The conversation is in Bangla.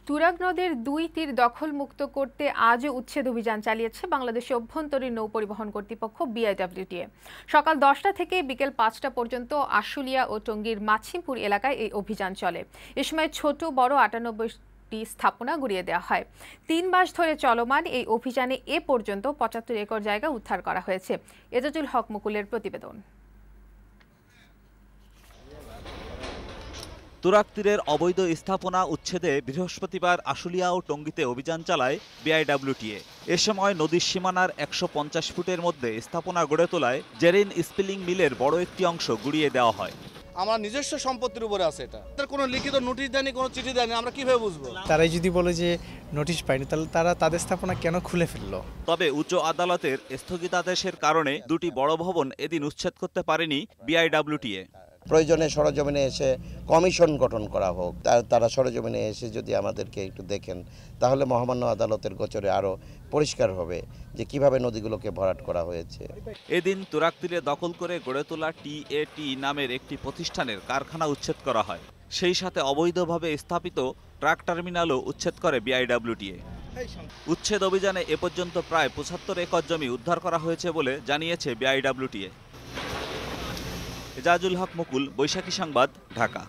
তুরাগ নদের দুই তীর দখলমুক্ত করতে আজও উচ্ছেদ অভিযান চালিয়েছে বাংলাদেশের অভ্যন্তরীণ নৌ পরিবহন কর্তৃপক্ষ বিআইডব্লিউটিএ। সকাল 10টা থেকে বিকেল 5টা পর্যন্ত আশুলিয়া ও টঙ্গীর মাছিমপুর এলাকায় এই অভিযান চলে। এ সময় ছোট বড় 98টি স্থাপনা গুড়িয়ে দেওয়া হয়। 3 মাস ধরে চলমান এই অভিযানে এ পর্যন্ত 75 একর জায়গা উদ্ধার করা হয়েছে। এজাজুল হক মুকুলের প্রতিবেদন। তুরাগ তীরের অবৈধ স্থাপনা উচ্ছেদে বৃহস্পতিবার আশুলিয়া ও টঙ্গীতে অভিযান চালায় বিআইডব্লিউটিএ। এ সময় নদীর সীমানার 150 ফুটের মধ্যে স্থাপনা গড়ে তোলায় জেরিন স্পিলিং মিলের বড় একটি অংশ গুড়িয়ে দেওয়া হয়। আমার নিজস্ব সম্পত্তির উপরে আছে এটা। তার কোনো লিখিত নোটিশ দেয়নি, কোনো চিঠি দেয়নি, আমরা কিভাবে বুঝবো? তারাই যদি বলে যে নোটিশ পায়নি, তাহলে তারা তাদের স্থাপনা কেন খুলে ফেললো? তবে উচ্চ আদালতের স্থগিতাদেশের কারণে দুটি বড় ভবন এদিন উচ্ছেদ করতে পারেনি বিআইডব্লিউটিএ। প্রয়োজনে সরেজমিনে এসে কমিশন গঠন করা হোক। তারা সরেজমিনে এসে যদি আমাদেরকে একটু দেখেন, তাহলে মহামান্য আদালতের গোচরে আরও পরিষ্কার হবে যে কিভাবে নদীগুলোকে ভরাট করা হয়েছে। এদিন তুরাগ তীরে দখল করে গড়ে তোলা টিএটি নামের একটি প্রতিষ্ঠানের কারখানা উচ্ছেদ করা হয়। সেই সাথে অবৈধভাবে স্থাপিত ট্রাক টার্মিনালও উচ্ছেদ করে বিআইডব্লিউটিএ। উচ্ছেদ অভিযানে এ পর্যন্ত প্রায় 75 একর জমি উদ্ধার করা হয়েছে বলে জানিয়েছে বিআইডব্লিউটিএ। এজাজুল হক মুকুল, বৈশাখী সংবাদ, ঢাকা।